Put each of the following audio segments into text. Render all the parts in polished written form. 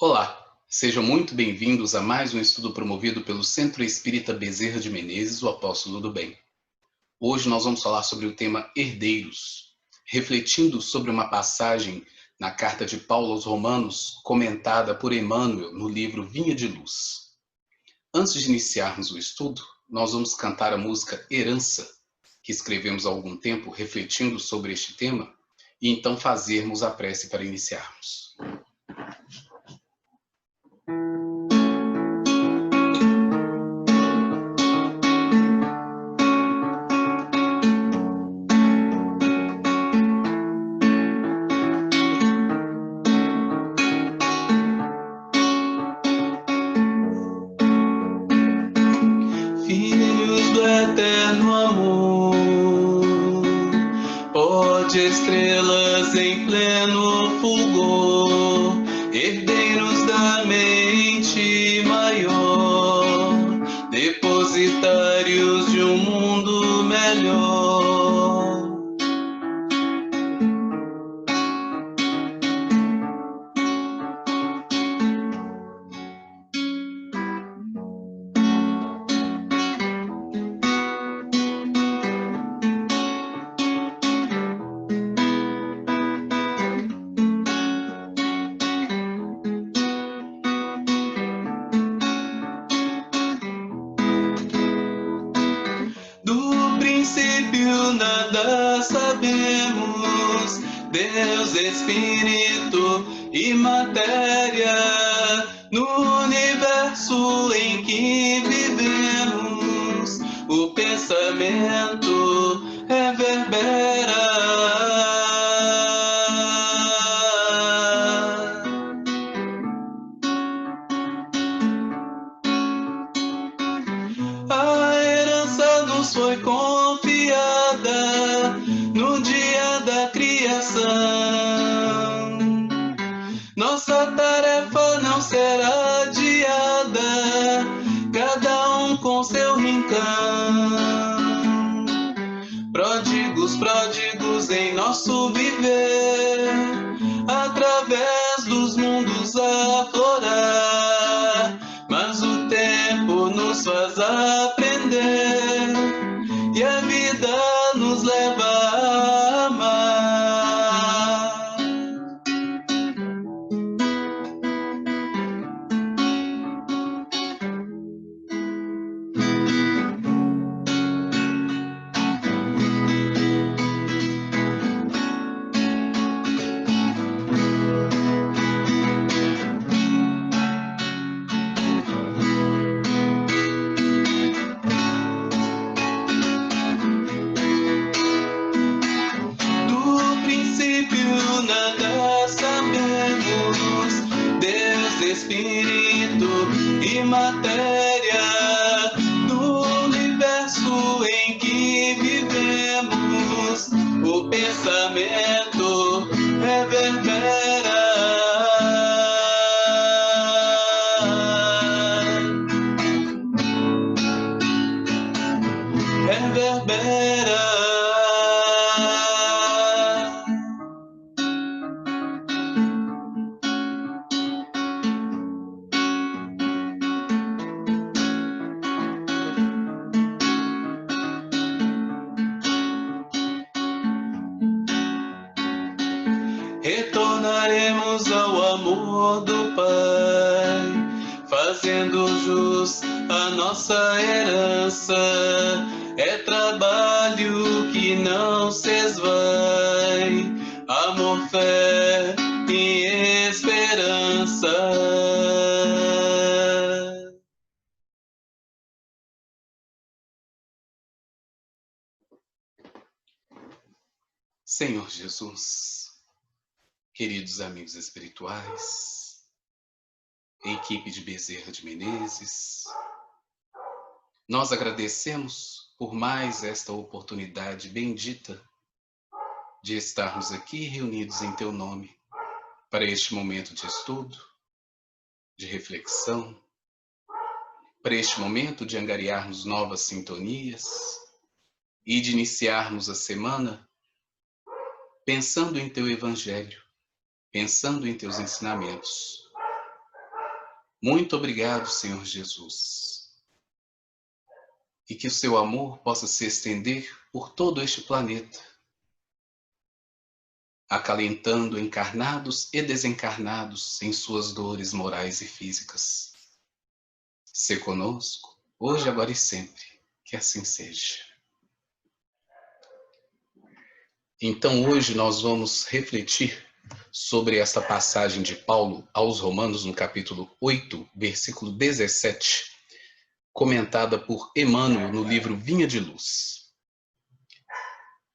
Olá, sejam muito bem-vindos a mais um estudo promovido pelo Centro Espírita Bezerra de Menezes, o Apóstolo do Bem. Hoje nós vamos falar sobre o tema herdeiros, refletindo sobre uma passagem na carta de Paulo aos Romanos, comentada por Emmanuel no livro Vinha de Luz. Antes de iniciarmos o estudo, nós vamos cantar a música Herança, que escrevemos há algum tempo refletindo sobre este tema, e então fazermos a prece para iniciarmos. Filhos do eterno amor, pó de estrelas em pleno fulgor, herdeiros da mente maior, depositários de um mundo melhor. Do princípio nada sabemos, Deus, Espírito e matéria, no universo em que vivemos, o pensamento reverbera. A herança nos foi confiada no dia da criação. Nossa tarefa não será adiada, cada um com seu rincão. Pródigos em nosso viver, através dos mundos aflorar. Mas o tempo nos faz aprender e a vida nos leva a amar. Nada sabemos, Deus, Espírito e matéria, no universo em que vivemos, o pensamento reverbera. Reverbera. Retornaremos ao amor do Pai, fazendo jus à nossa herança. É trabalho que não se esvai, amor, fé e esperança. Senhor Jesus, queridos amigos espirituais, equipe de Bezerra de Menezes, nós agradecemos por mais esta oportunidade bendita de estarmos aqui reunidos em Teu nome para este momento de estudo, de reflexão, para este momento de angariarmos novas sintonias e de iniciarmos a semana pensando em Teu Evangelho, pensando em Teus ensinamentos, Muito obrigado, Senhor Jesus. E que o seu amor possa se estender por todo este planeta, acalentando encarnados e desencarnados em suas dores morais e físicas. Sê conosco, hoje, agora e sempre, que assim seja. Então, hoje nós vamos refletir sobre esta passagem de Paulo aos Romanos, no capítulo 8, versículo 17, comentada por Emmanuel no livro Vinha de Luz.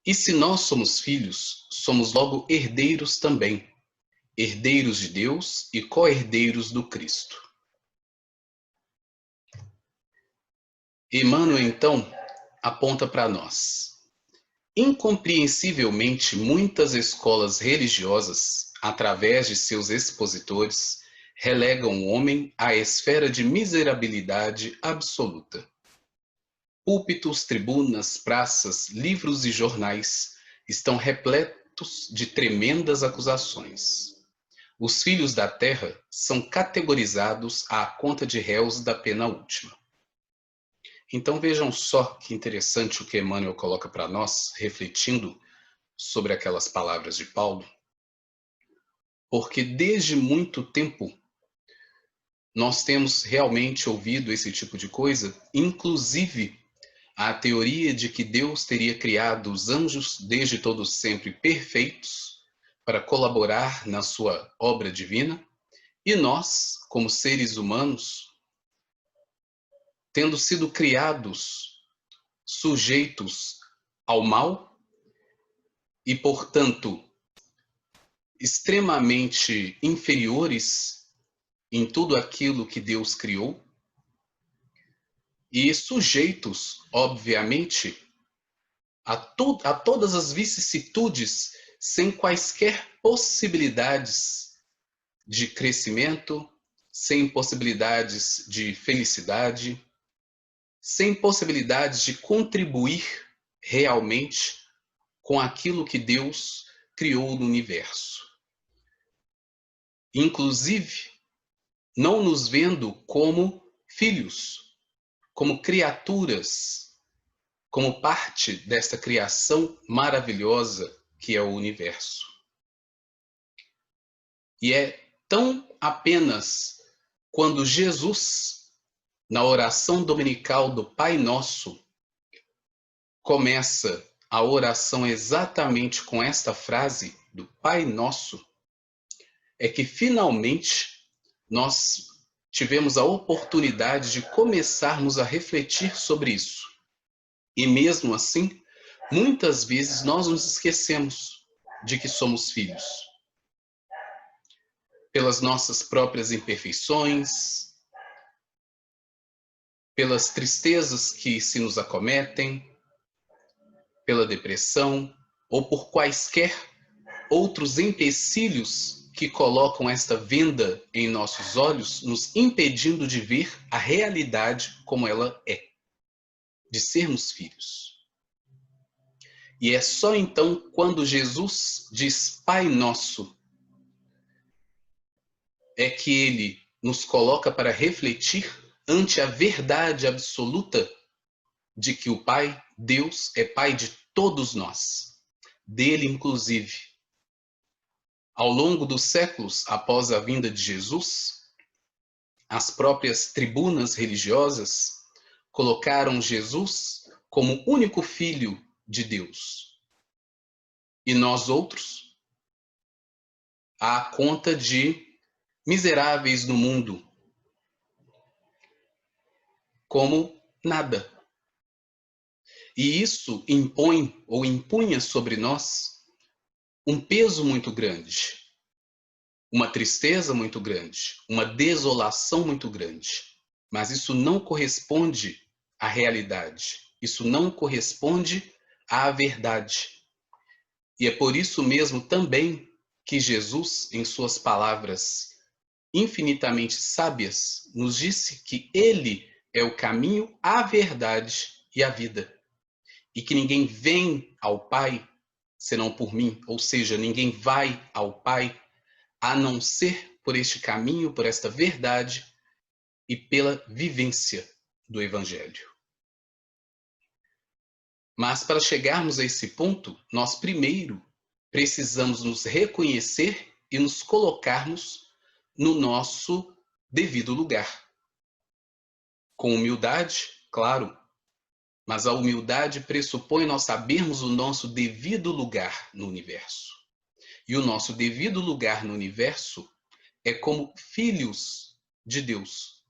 E se nós somos filhos, somos logo herdeiros também, herdeiros de Deus e co-herdeiros do Cristo. Emmanuel, então, aponta para nós. Incompreensivelmente, muitas escolas religiosas, através de seus expositores, relegam o homem à esfera de miserabilidade absoluta. Púlpitos, tribunas, praças, livros e jornais estão repletos de tremendas acusações. Os filhos da terra são categorizados à conta de réus da pena última. Então vejam só que interessante o que Emmanuel coloca para nós, refletindo sobre aquelas palavras de Paulo, porque desde muito tempo nós temos realmente ouvido esse tipo de coisa, inclusive a teoria de que Deus teria criado os anjos desde todos sempre perfeitos para colaborar na sua obra divina, e nós, como seres humanos, tendo sido criados sujeitos ao mal e, portanto, extremamente inferiores em tudo aquilo que Deus criou e sujeitos, obviamente, a todas as vicissitudes sem quaisquer possibilidades de crescimento, sem possibilidades de felicidade, sem possibilidades de contribuir realmente com aquilo que Deus criou no universo. Inclusive, não nos vendo como filhos, como criaturas, como parte desta criação maravilhosa que é o universo. E é tão apenas quando Jesus, na oração dominical do Pai Nosso, começa a oração exatamente com esta frase do Pai Nosso, é que finalmente nós tivemos a oportunidade de começarmos a refletir sobre isso. E mesmo assim, muitas vezes nós nos esquecemos de que somos filhos. Pelas nossas próprias imperfeições, pelas tristezas que se nos acometem, pela depressão ou por quaisquer outros empecilhos que colocam esta venda em nossos olhos, nos impedindo de ver a realidade como ela é, de sermos filhos. E é só então quando Jesus diz Pai Nosso, é que ele nos coloca para refletir ante a verdade absoluta de que o Pai, Deus, é Pai de todos nós, dele inclusive. Ao longo dos séculos após a vinda de Jesus, as próprias tribunas religiosas colocaram Jesus como único filho de Deus. E nós outros, à conta de miseráveis no mundo, como nada. E isso impõe ou impunha sobre nós um peso muito grande, uma tristeza muito grande, uma desolação muito grande. Mas isso não corresponde à realidade, isso não corresponde à verdade. E é por isso mesmo também que Jesus, em suas palavras infinitamente sábias, nos disse que ele é o caminho, a verdade e a vida. E que ninguém vem ao Pai senão por mim, ou seja, ninguém vai ao Pai a não ser por este caminho, por esta verdade e pela vivência do Evangelho. Mas para chegarmos a esse ponto, nós primeiro precisamos nos reconhecer e nos colocarmos no nosso devido lugar. Com humildade, claro, mas a humildade pressupõe nós sabermos o nosso devido lugar no universo. E o nosso devido lugar no universo é como filhos de Deus,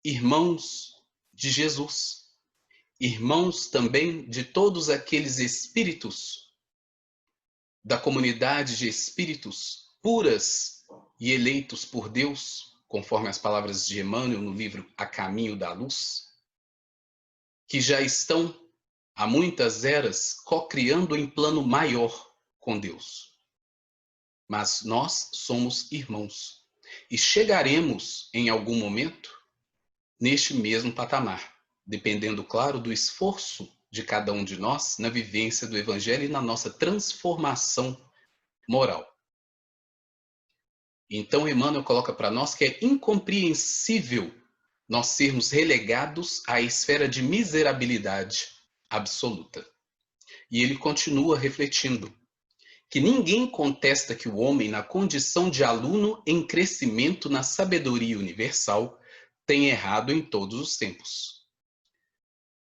irmãos de Jesus, irmãos também de todos aqueles espíritos da comunidade de espíritos puras e eleitos por Deus, conforme as palavras de Emmanuel no livro A Caminho da Luz, que já estão há muitas eras co-criando em plano maior com Deus. Mas nós somos irmãos e chegaremos em algum momento neste mesmo patamar, dependendo, claro, do esforço de cada um de nós na vivência do Evangelho e na nossa transformação moral. Então, Emmanuel coloca para nós que é incompreensível nós sermos relegados à esfera de miserabilidade absoluta. E ele continua refletindo que ninguém contesta que o homem, na condição de aluno em crescimento na sabedoria universal, tem errado em todos os tempos.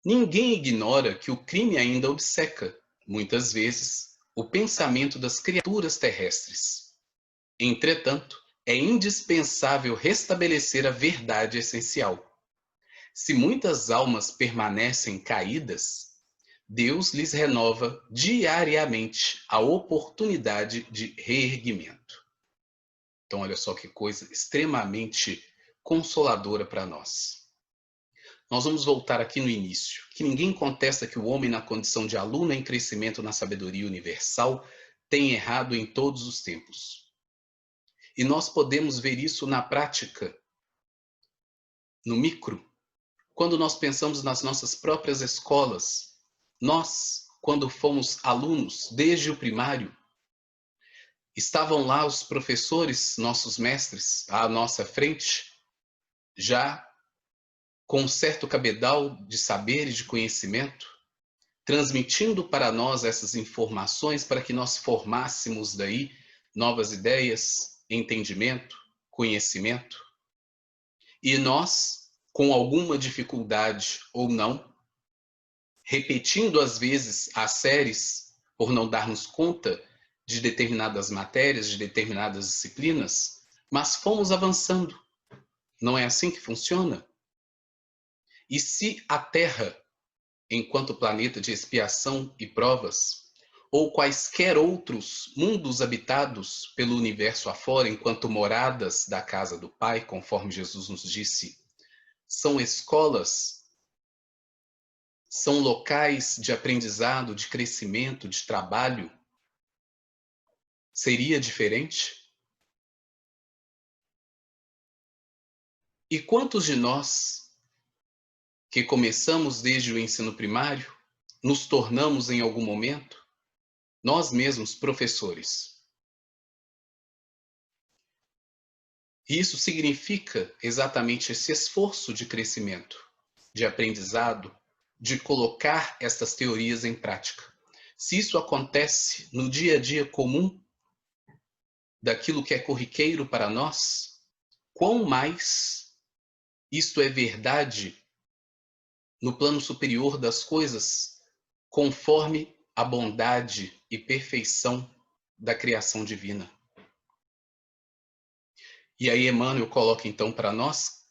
Ninguém ignora que o crime ainda obceca, muitas vezes, o pensamento das criaturas terrestres. Entretanto, é indispensável restabelecer a verdade essencial. Se muitas almas permanecem caídas, Deus lhes renova diariamente a oportunidade de reerguimento. Então, olha só que coisa extremamente consoladora para nós. Nós vamos voltar aqui no início, que ninguém contesta que o homem, na condição de aluno em crescimento na sabedoria universal, tem errado em todos os tempos. E nós podemos ver isso na prática, no micro, quando nós pensamos nas nossas próprias escolas. Nós, quando fomos alunos, desde o primário, estavam lá os professores, nossos mestres, à nossa frente, já com um certo cabedal de saber e de conhecimento, transmitindo para nós essas informações para que nós formássemos daí novas ideias, entendimento, conhecimento. E nós, com alguma dificuldade ou não, repetindo às vezes as séries por não darmos conta de determinadas matérias, de determinadas disciplinas, mas fomos avançando. Não é assim que funciona? E se a Terra, enquanto planeta de expiação e provas, ou quaisquer outros mundos habitados pelo universo afora, enquanto moradas da casa do Pai, conforme Jesus nos disse, são escolas, são locais de aprendizado, de crescimento, de trabalho, seria diferente? E quantos de nós, que começamos desde o ensino primário, nos tornamos em algum momento, nós mesmos, professores? E isso significa exatamente esse esforço de crescimento, de aprendizado, de colocar estas teorias em prática. Se isso acontece no dia a dia comum, daquilo que é corriqueiro para nós, quão mais isto é verdade no plano superior das coisas, conforme a bondade e perfeição da criação divina. E aí Emmanuel coloca então para nós,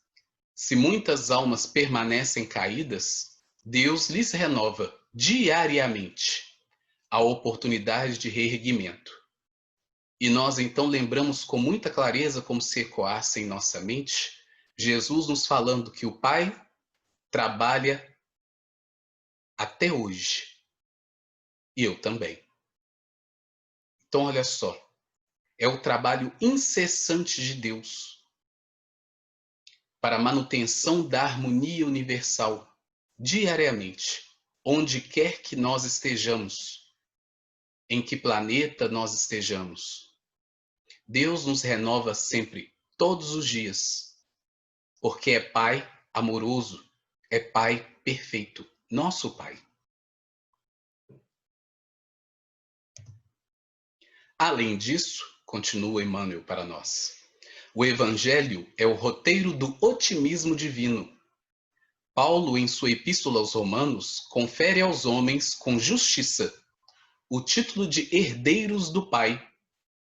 se muitas almas permanecem caídas, Deus lhes renova diariamente a oportunidade de reerguimento. E nós então lembramos com muita clareza, como se ecoasse em nossa mente, Jesus nos falando que o Pai trabalha até hoje. E eu também. Então, olha só. É o trabalho incessante de Deus para a manutenção da harmonia universal, diariamente, onde quer que nós estejamos, em que planeta nós estejamos. Deus nos renova sempre, todos os dias, porque é Pai amoroso, é Pai perfeito, nosso Pai. Além disso, continua Emmanuel para nós, o Evangelho é o roteiro do otimismo divino. Paulo, em sua Epístola aos Romanos, confere aos homens com justiça o título de herdeiros do Pai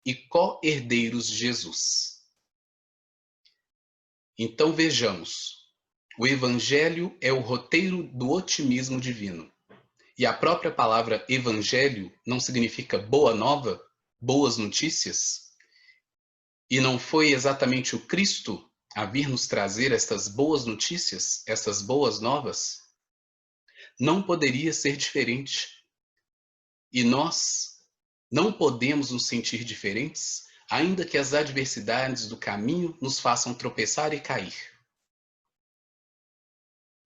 e co-herdeiros de Jesus. Então vejamos, o Evangelho é o roteiro do otimismo divino. E a própria palavra Evangelho não significa boa nova, boas notícias? E não foi exatamente o Cristo a vir nos trazer estas boas notícias, essas boas novas? Não poderia ser diferente. E nós não podemos nos sentir diferentes, ainda que as adversidades do caminho nos façam tropeçar e cair.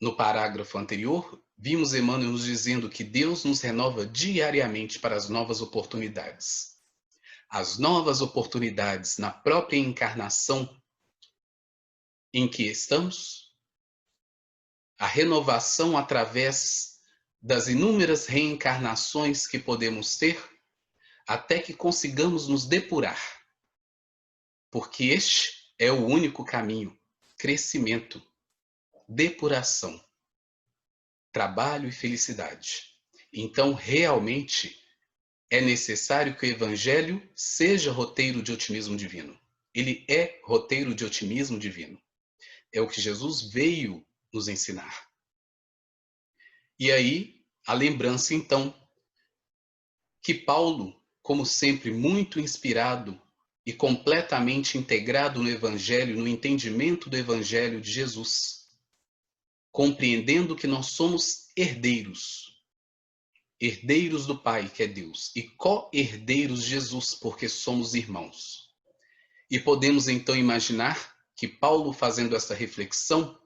No parágrafo anterior, vimos Emmanuel nos dizendo que Deus nos renova diariamente para as novas oportunidades. As novas oportunidades na própria encarnação em que estamos, a renovação através das inúmeras reencarnações que podemos ter, até que consigamos nos depurar. Porque este é o único caminho: crescimento, depuração, trabalho e felicidade. Então, realmente, é necessário que o Evangelho seja roteiro de otimismo divino. Ele é roteiro de otimismo divino. É o que Jesus veio nos ensinar. E aí, a lembrança, então, que Paulo, como sempre muito inspirado e completamente integrado no Evangelho, no entendimento do Evangelho de Jesus, compreendendo que nós somos herdeiros, herdeiros do Pai, que é Deus, e co-herdeiros de Jesus, porque somos irmãos. E podemos então imaginar que Paulo, fazendo essa reflexão,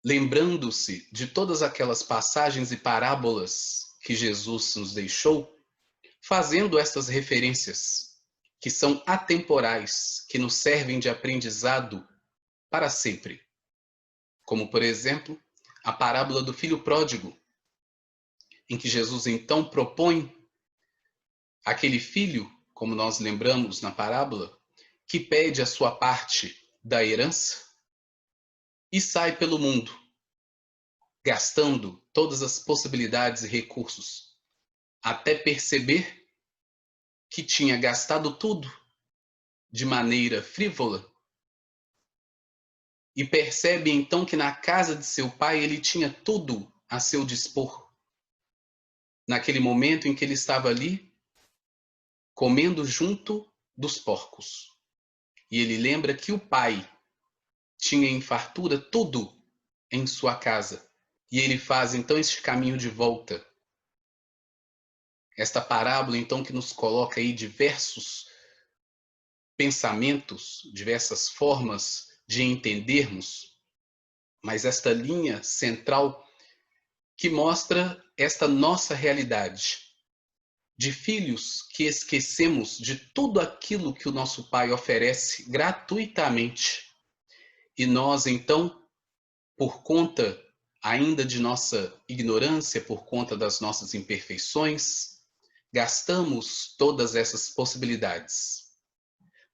lembrando-se de todas aquelas passagens e parábolas que Jesus nos deixou, fazendo estas referências, que são atemporais, que nos servem de aprendizado para sempre. Como, por exemplo, a parábola do filho pródigo, em que Jesus então propõe aquele filho, como nós lembramos na parábola, que pede a sua parte da herança e sai pelo mundo, gastando todas as possibilidades e recursos, até perceber que tinha gastado tudo de maneira frívola, e percebe então que na casa de seu pai ele tinha tudo a seu dispor. Naquele momento em que ele estava ali, comendo junto dos porcos. E ele lembra que o pai tinha em fartura tudo em sua casa. E ele faz então este caminho de volta. Esta parábola então que nos coloca aí diversos pensamentos, diversas formas de entendermos, mas esta linha central que mostra esta nossa realidade de filhos que esquecemos de tudo aquilo que o nosso Pai oferece gratuitamente. E nós, então, por conta ainda de nossa ignorância, por conta das nossas imperfeições, gastamos todas essas possibilidades.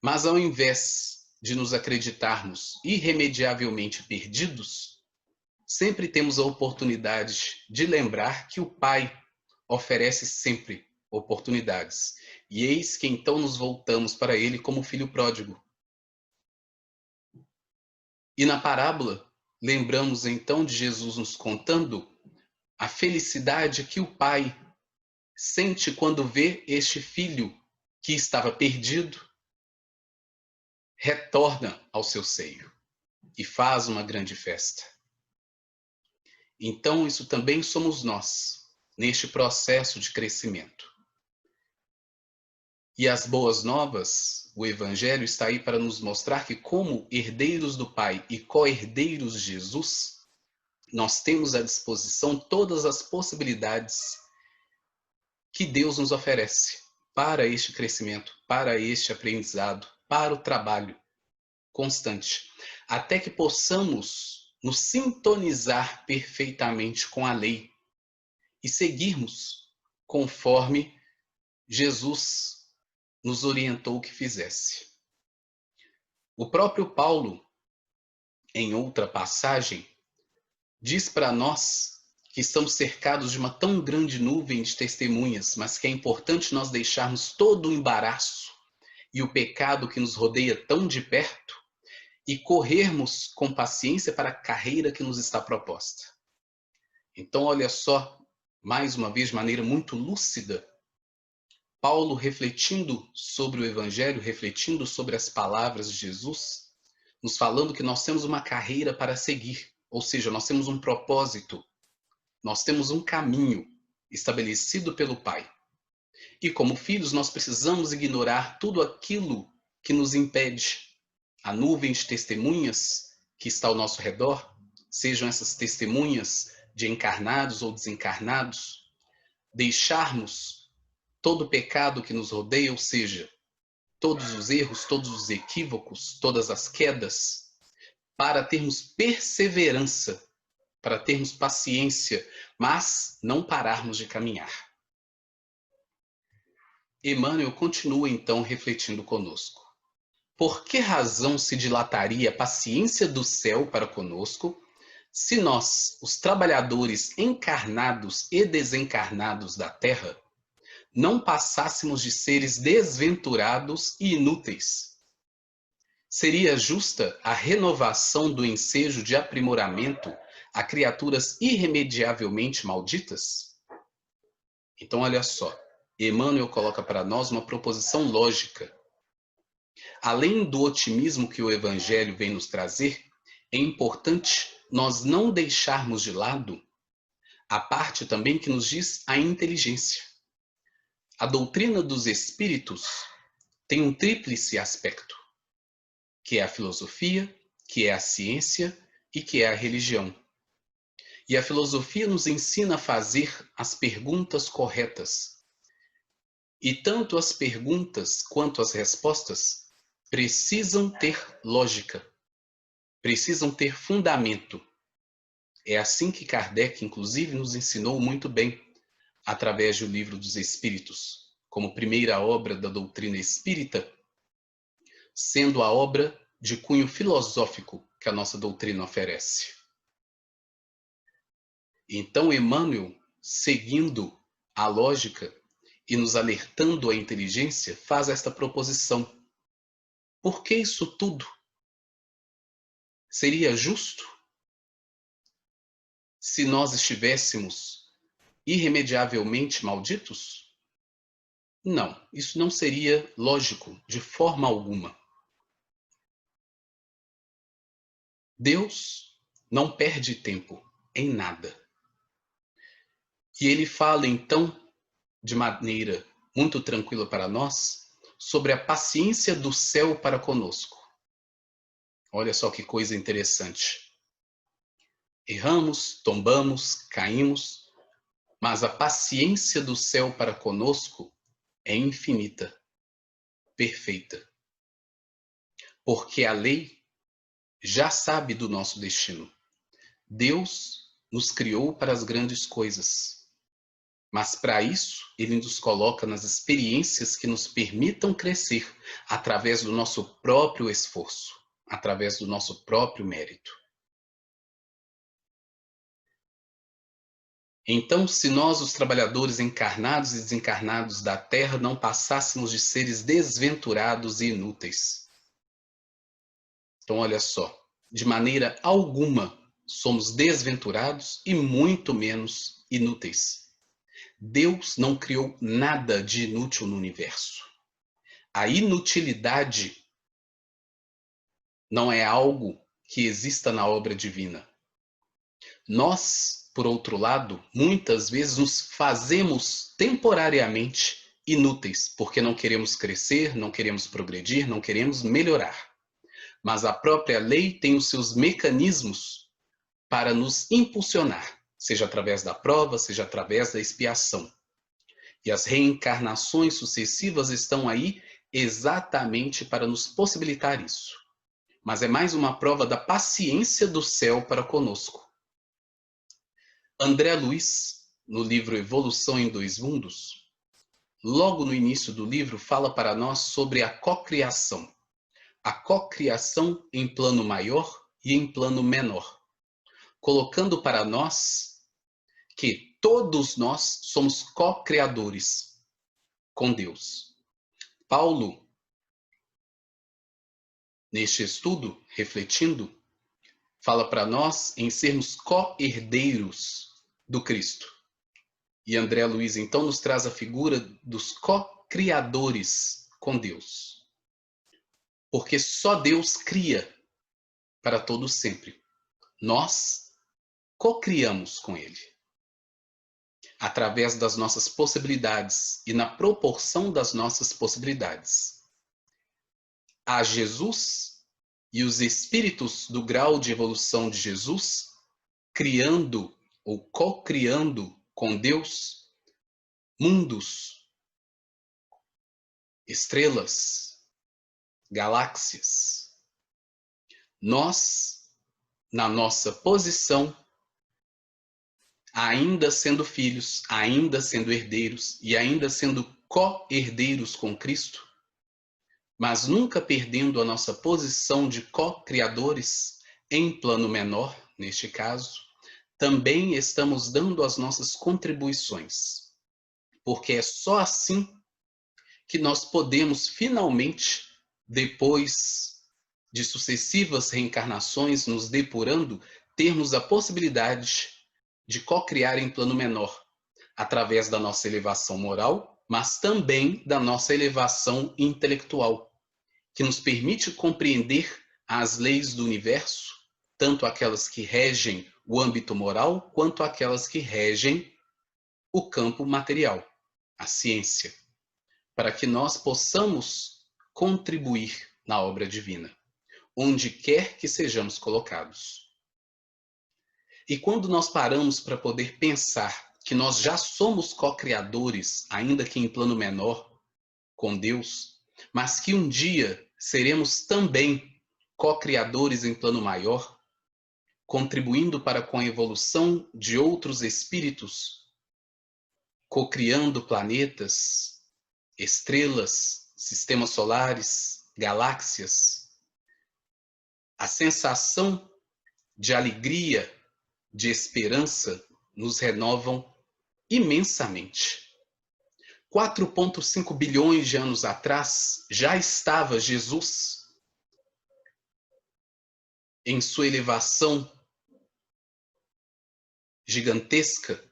Mas ao invés de nos acreditarmos irremediavelmente perdidos, sempre temos a oportunidade de lembrar que o Pai oferece sempre oportunidades. E eis que então nos voltamos para Ele como filho pródigo. E na parábola, lembramos então de Jesus nos contando a felicidade que o Pai sente quando vê este filho que estava perdido, retorna ao seu seio e faz uma grande festa. Então, isso também somos nós, neste processo de crescimento. E as boas novas, o Evangelho está aí para nos mostrar que, como herdeiros do Pai e co-herdeiros de Jesus, nós temos à disposição todas as possibilidades que Deus nos oferece para este crescimento, para este aprendizado, para o trabalho, constante, até que possamos nos sintonizar perfeitamente com a lei e seguirmos conforme Jesus nos orientou que fizesse. O próprio Paulo, em outra passagem, diz para nós que estamos cercados de uma tão grande nuvem de testemunhas, mas que é importante nós deixarmos todo o embaraço e o pecado que nos rodeia tão de perto e corrermos com paciência para a carreira que nos está proposta. Então, olha só, mais uma vez, de maneira muito lúcida, Paulo refletindo sobre o Evangelho, refletindo sobre as palavras de Jesus, nos falando que nós temos uma carreira para seguir, ou seja, nós temos um propósito, nós temos um caminho estabelecido pelo Pai. E como filhos, nós precisamos ignorar tudo aquilo que nos impede. A nuvem de testemunhas que está ao nosso redor, sejam essas testemunhas de encarnados ou desencarnados, deixarmos todo o pecado que nos rodeia, ou seja, todos os erros, todos os equívocos, todas as quedas, para termos perseverança, para termos paciência, mas não pararmos de caminhar. Emmanuel continua então refletindo conosco. Por que razão se dilataria a paciência do céu para conosco, se nós, os trabalhadores encarnados e desencarnados da terra, não passássemos de seres desventurados e inúteis? Seria justa a renovação do ensejo de aprimoramento a criaturas irremediavelmente malditas? Então, olha só, Emmanuel coloca para nós uma proposição lógica. Além do otimismo que o Evangelho vem nos trazer, é importante nós não deixarmos de lado a parte também que nos diz a inteligência. A doutrina dos espíritos tem um tríplice aspecto, que é a filosofia, que é a ciência e que é a religião. E a filosofia nos ensina a fazer as perguntas corretas. E tanto as perguntas quanto as respostas precisam ter lógica, precisam ter fundamento. É assim que Kardec, inclusive, nos ensinou muito bem, através do Livro dos Espíritos, como primeira obra da doutrina espírita, sendo a obra de cunho filosófico que a nossa doutrina oferece. Então, Emmanuel, seguindo a lógica e nos alertando à inteligência, faz esta proposição. Por que isso tudo? Seria justo se nós estivéssemos irremediavelmente malditos? Não, isso não seria lógico de forma alguma. Deus não perde tempo em nada. E ele fala, então, de maneira muito tranquila para nós, sobre a paciência do céu para conosco. Olha só que coisa interessante. Erramos, tombamos, caímos, mas a paciência do céu para conosco é infinita, perfeita. Porque a lei já sabe do nosso destino. Deus nos criou para as grandes coisas. Mas para isso, ele nos coloca nas experiências que nos permitam crescer através do nosso próprio esforço, através do nosso próprio mérito. Então, se nós, os trabalhadores encarnados e desencarnados da Terra, não passássemos de seres desventurados e inúteis. Então, olha só, de maneira alguma somos desventurados e muito menos inúteis. Deus não criou nada de inútil no universo. A inutilidade não é algo que exista na obra divina. Nós, por outro lado, muitas vezes nos fazemos temporariamente inúteis, porque não queremos crescer, não queremos progredir, não queremos melhorar. Mas a própria lei tem os seus mecanismos para nos impulsionar, seja através da prova, seja através da expiação. E as reencarnações sucessivas estão aí exatamente para nos possibilitar isso. mas é mais uma prova da paciência do céu para conosco. André Luiz, no livro Evolução em Dois Mundos, logo no início do livro fala para nós sobre a cocriação. A cocriação em plano maior e em plano menor, colocando para nós que todos nós somos co-criadores com Deus. Paulo, neste estudo, refletindo, fala para nós em sermos co-herdeiros do Cristo. E André Luiz, então, nos traz a figura dos co-criadores com Deus. Porque só Deus cria para todo sempre. Nós co-criamos com Ele. Através das nossas possibilidades e na proporção das nossas possibilidades. A Jesus e os espíritos do grau de evolução de Jesus, criando ou co-criando com Deus mundos, estrelas, galáxias. Nós, na nossa posição, ainda sendo filhos, ainda sendo herdeiros e ainda sendo co-herdeiros com Cristo, mas nunca perdendo a nossa posição de co-criadores em plano menor, neste caso, também estamos dando as nossas contribuições, porque é só assim que nós podemos finalmente, depois de sucessivas reencarnações nos depurando, termos a possibilidade de co-criar em plano menor, através da nossa elevação moral, mas também da nossa elevação intelectual, que nos permite compreender as leis do universo, tanto aquelas que regem o âmbito moral, quanto aquelas que regem o campo material, a ciência, para que nós possamos contribuir na obra divina, onde quer que sejamos colocados. E quando nós paramos para poder pensar que nós já somos co-criadores, ainda que em plano menor, com Deus, mas que um dia seremos também co-criadores em plano maior, contribuindo para com a evolução de outros espíritos, co-criando planetas, estrelas, sistemas solares, galáxias, a sensação de alegria, de esperança, nos renovam imensamente. 4,5 bilhões de anos atrás, já estava Jesus em sua elevação gigantesca,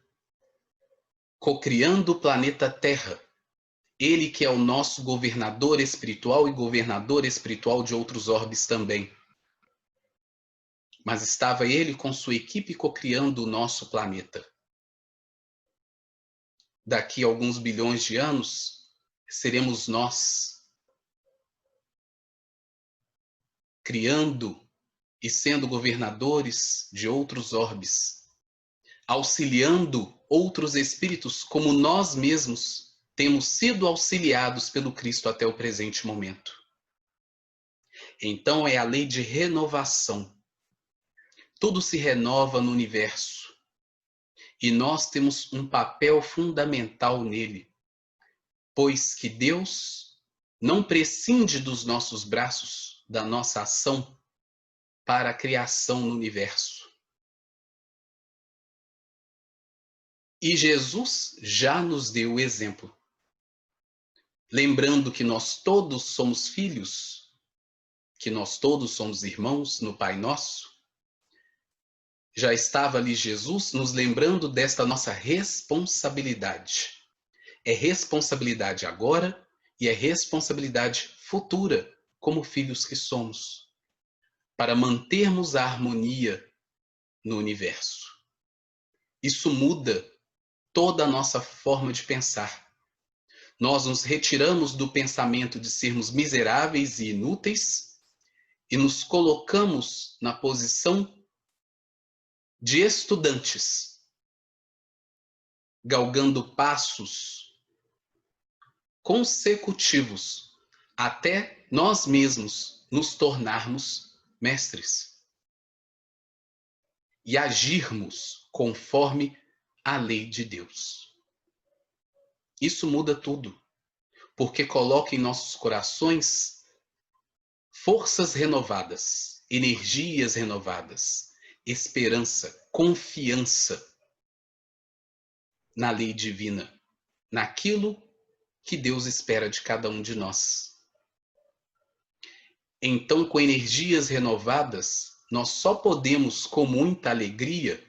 cocriando o planeta Terra. Ele que é o nosso governador espiritual e governador espiritual de outros orbes também. Mas estava ele com sua equipe cocriando o nosso planeta. Daqui a alguns bilhões de anos, seremos nós criando e sendo governadores de outros orbes, auxiliando outros espíritos como nós mesmos temos sido auxiliados pelo Cristo até o presente momento. Então é a lei de renovação. Tudo se renova no universo. E nós temos um papel fundamental nele, pois que Deus não prescinde dos nossos braços, da nossa ação, para a criação no universo. E Jesus já nos deu o exemplo. Lembrando que nós todos somos filhos, que nós todos somos irmãos no Pai Nosso, já estava ali Jesus nos lembrando desta nossa responsabilidade. É responsabilidade agora e é responsabilidade futura, como filhos que somos, para mantermos a harmonia no universo. Isso muda toda a nossa forma de pensar. Nós nos retiramos do pensamento de sermos miseráveis e inúteis e nos colocamos na posição de estudantes, galgando passos consecutivos até nós mesmos nos tornarmos mestres, e agirmos conforme a lei de Deus. Isso muda tudo, porque coloca em nossos corações forças renovadas, energias renovadas, esperança, confiança na lei divina, naquilo que Deus espera de cada um de nós. Então, com energias renovadas, nós só podemos, com muita alegria,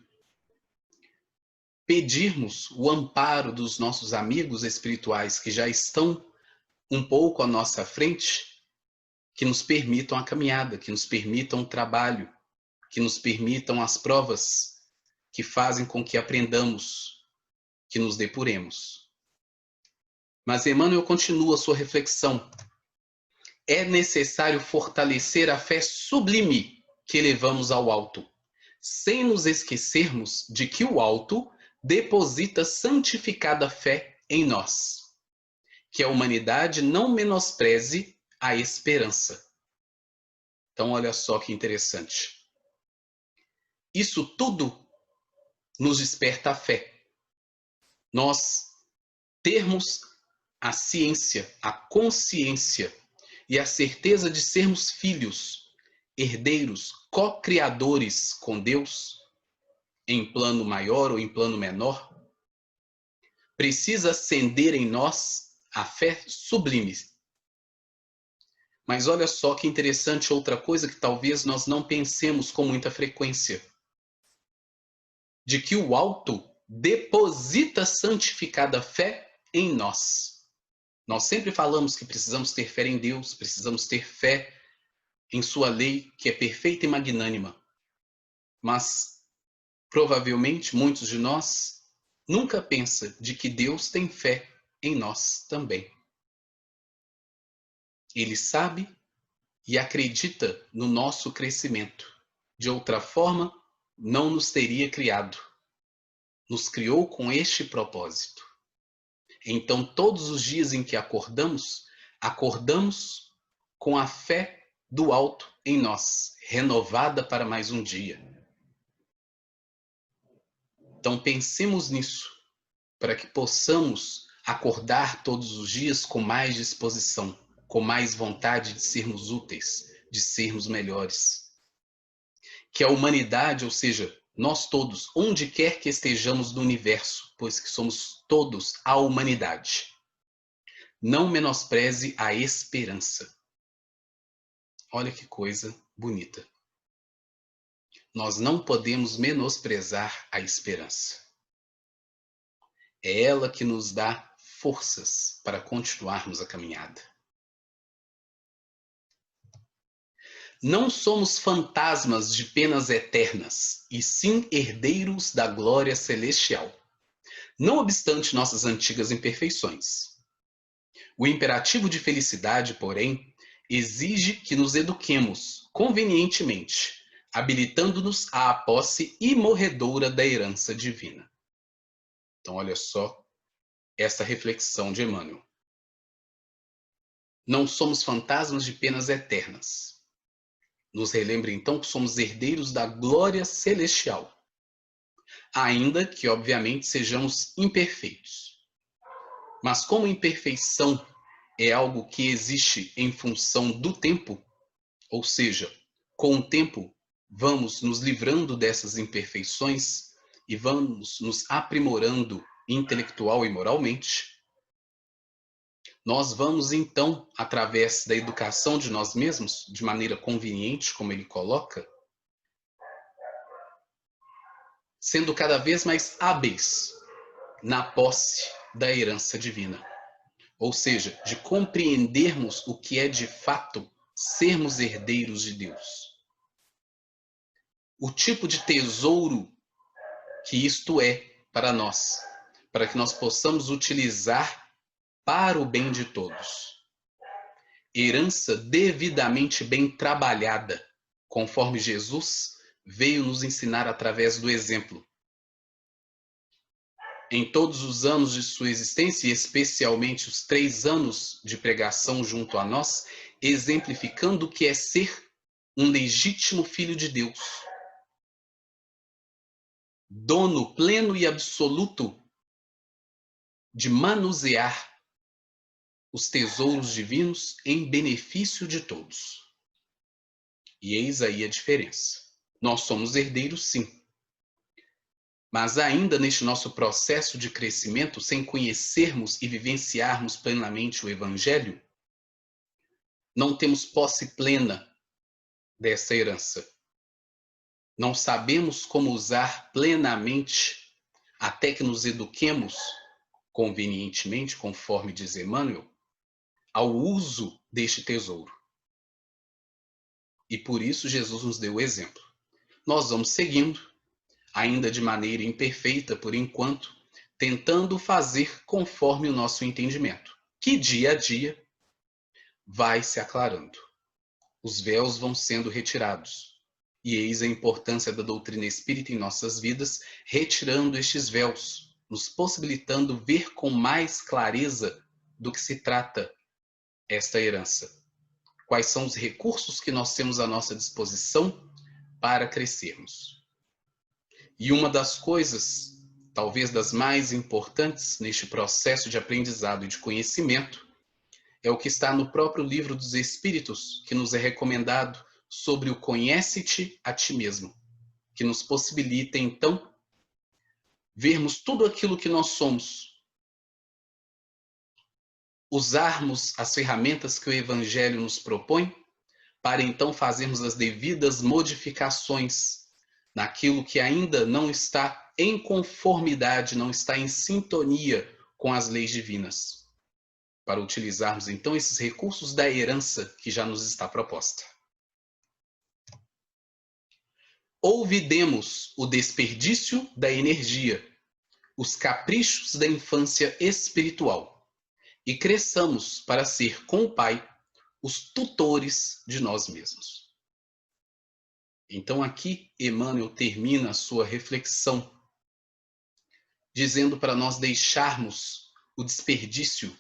pedirmos o amparo dos nossos amigos espirituais que já estão um pouco à nossa frente, que nos permitam a caminhada, que nos permitam o trabalho, que nos permitam as provas que fazem com que aprendamos, que nos depuremos. Mas Emmanuel continua a sua reflexão. É necessário fortalecer a fé sublime que elevamos ao alto, sem nos esquecermos de que o alto deposita santificada fé em nós, que a humanidade não menospreze a esperança. Então, olha só que interessante. Isso tudo nos desperta a fé. Nós termos a ciência, a consciência e a certeza de sermos filhos, herdeiros, co-criadores com Deus, em plano maior ou em plano menor, precisa acender em nós a fé sublime. Mas olha só que interessante outra coisa que talvez nós não pensemos com muita frequência. De que o alto deposita santificada fé em nós. Nós sempre falamos que precisamos ter fé em Deus, precisamos ter fé em sua lei, que é perfeita e magnânima. Mas, provavelmente, muitos de nós nunca pensam de que Deus tem fé em nós também. Ele sabe e acredita no nosso crescimento. De outra forma, não nos teria criado. Nos criou com este propósito. Então, todos os dias em que acordamos, acordamos com a fé do alto em nós, renovada para mais um dia. Então, pensemos nisso, para que possamos acordar todos os dias com mais disposição, com mais vontade de sermos úteis, de sermos melhores. Que a humanidade, ou seja, nós todos, onde quer que estejamos no universo, pois que somos todos a humanidade, não menospreze a esperança. Olha que coisa bonita. Nós não podemos menosprezar a esperança. É ela que nos dá forças para continuarmos a caminhada. Não somos fantasmas de penas eternas, e sim herdeiros da glória celestial, não obstante nossas antigas imperfeições. O imperativo de felicidade, porém, exige que nos eduquemos convenientemente, habilitando-nos à posse imorredoura da herança divina. Então, olha só essa reflexão de Emmanuel. Não somos fantasmas de penas eternas. Nos relembra então que somos herdeiros da glória celestial, ainda que, obviamente, sejamos imperfeitos. Mas como imperfeição é algo que existe em função do tempo, ou seja, com o tempo vamos nos livrando dessas imperfeições e vamos nos aprimorando intelectual e moralmente, nós vamos, então, através da educação de nós mesmos, de maneira conveniente, como ele coloca, sendo cada vez mais hábeis na posse da herança divina. Ou seja, de compreendermos o que é de fato sermos herdeiros de Deus. O tipo de tesouro que isto é para nós, para que nós possamos utilizar para o bem de todos. Herança devidamente bem trabalhada, conforme Jesus veio nos ensinar através do exemplo. Em todos os anos de sua existência, e especialmente os 3 anos de pregação junto a nós, exemplificando o que é ser um legítimo filho de Deus, dono pleno e absoluto de manusear os tesouros divinos em benefício de todos. E eis aí a diferença. Nós somos herdeiros, sim. Mas ainda neste nosso processo de crescimento, sem conhecermos e vivenciarmos plenamente o Evangelho, não temos posse plena dessa herança. Não sabemos como usar plenamente, até que nos eduquemos convenientemente, conforme diz Emmanuel, ao uso deste tesouro. E por isso Jesus nos deu o exemplo. Nós vamos seguindo, ainda de maneira imperfeita por enquanto, tentando fazer conforme o nosso entendimento, que dia a dia vai se aclarando. Os véus vão sendo retirados. E eis a importância da doutrina espírita em nossas vidas, retirando estes véus, nos possibilitando ver com mais clareza do que se trata esta herança. Quais são os recursos que nós temos à nossa disposição para crescermos. E uma das coisas, talvez das mais importantes neste processo de aprendizado e de conhecimento, é o que está no próprio Livro dos Espíritos, que nos é recomendado sobre o conhece-te a ti mesmo, que nos possibilita, então, vermos tudo aquilo que nós somos, usarmos as ferramentas que o Evangelho nos propõe, para então fazermos as devidas modificações naquilo que ainda não está em conformidade, não está em sintonia com as leis divinas, para utilizarmos então esses recursos da herança que já nos está proposta. Olvidemos o desperdício da energia, os caprichos da infância espiritual e cresçamos para ser com o Pai os tutores de nós mesmos. Então aqui Emmanuel termina a sua reflexão dizendo para nós deixarmos o desperdício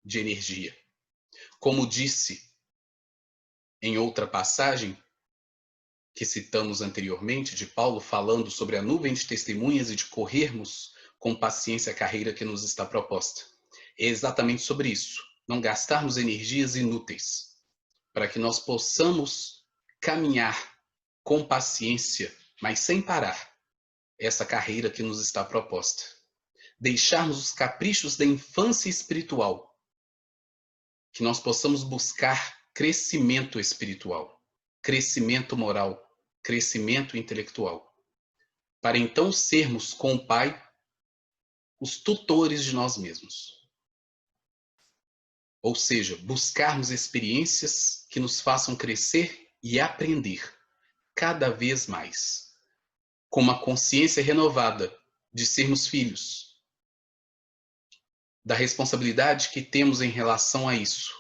de energia. Como disse em outra passagem que citamos anteriormente, de Paulo falando sobre a nuvem de testemunhas e de corrermos com paciência a carreira que nos está proposta. É exatamente sobre isso, não gastarmos energias inúteis, para que nós possamos caminhar com paciência, mas sem parar, essa carreira que nos está proposta. Deixarmos os caprichos da infância espiritual, que nós possamos buscar crescimento espiritual, crescimento moral, crescimento intelectual, para então sermos com o Pai os tutores de nós mesmos. Ou seja, buscarmos experiências que nos façam crescer e aprender cada vez mais, com uma consciência renovada de sermos filhos, da responsabilidade que temos em relação a isso,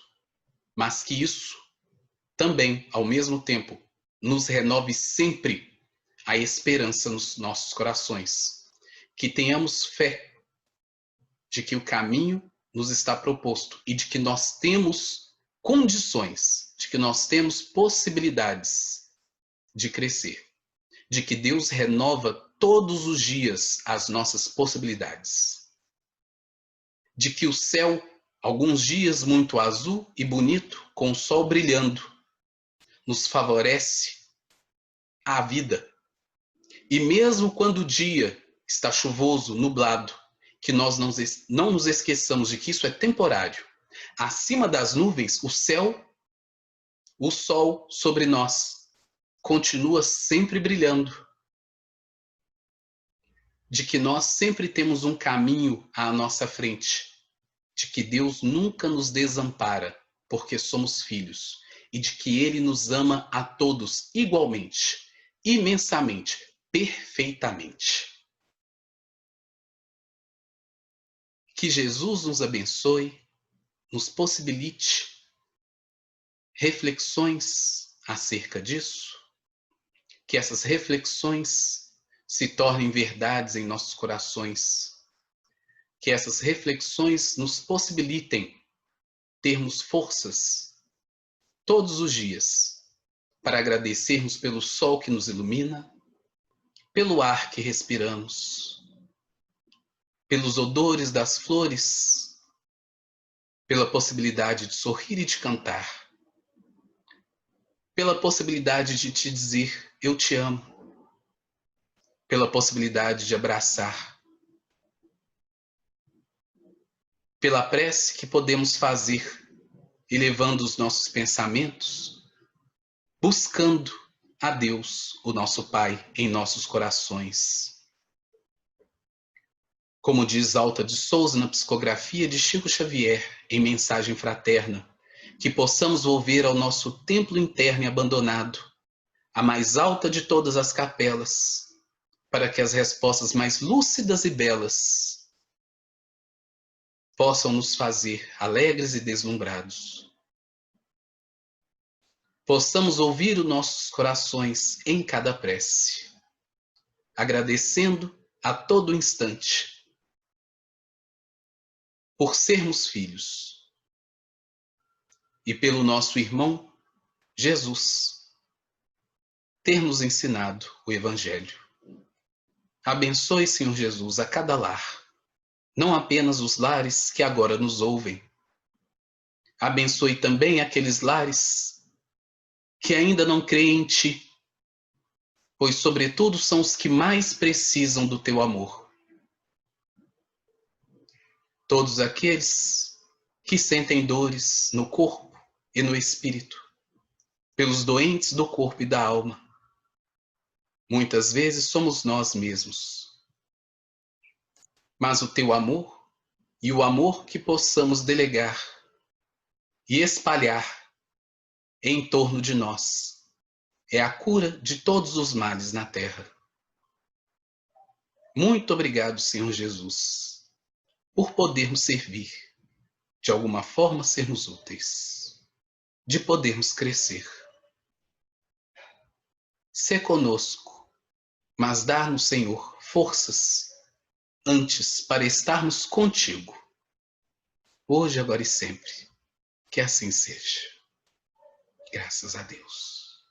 mas que isso também, ao mesmo tempo, nos renove sempre a esperança nos nossos corações, que tenhamos fé de que o caminho nos está proposto e de que nós temos condições, de que nós temos possibilidades de crescer, de que Deus renova todos os dias as nossas possibilidades, de que o céu, alguns dias muito azul e bonito, com o sol brilhando, nos favorece a vida. E mesmo quando o dia está chuvoso, nublado, que nós não nos esqueçamos de que isso é temporário. Acima das nuvens, o céu, o sol sobre nós, continua sempre brilhando. De que nós sempre temos um caminho à nossa frente. De que Deus nunca nos desampara, porque somos filhos. E de que Ele nos ama a todos igualmente, imensamente, perfeitamente. Que Jesus nos abençoe, nos possibilite reflexões acerca disso, que essas reflexões se tornem verdades em nossos corações, que essas reflexões nos possibilitem termos forças todos os dias para agradecermos pelo sol que nos ilumina, pelo ar que respiramos, pelos odores das flores, pela possibilidade de sorrir e de cantar, pela possibilidade de te dizer eu te amo, pela possibilidade de abraçar, pela prece que podemos fazer, elevando os nossos pensamentos, buscando a Deus, o nosso Pai, em nossos corações. Como diz Alta de Souza na psicografia de Chico Xavier, em Mensagem Fraterna, que possamos volver ao nosso templo interno e abandonado, a mais alta de todas as capelas, para que as respostas mais lúcidas e belas possam nos fazer alegres e deslumbrados. Possamos ouvir os nossos corações em cada prece, agradecendo a todo instante por sermos filhos e pelo nosso irmão Jesus ter nos ensinado o Evangelho. Abençoe, Senhor Jesus, a cada lar, não apenas os lares que agora nos ouvem. Abençoe também aqueles lares que ainda não creem em Ti, pois, sobretudo, são os que mais precisam do Teu amor. Todos aqueles que sentem dores no corpo e no espírito, pelos doentes do corpo e da alma. Muitas vezes somos nós mesmos. Mas o Teu amor e o amor que possamos delegar e espalhar em torno de nós é a cura de todos os males na terra. Muito obrigado, Senhor Jesus, por podermos servir, de alguma forma sermos úteis, de podermos crescer. Sê conosco, mas dá-nos, Senhor, forças antes para estarmos contigo, hoje, agora e sempre. Que assim seja. Graças a Deus.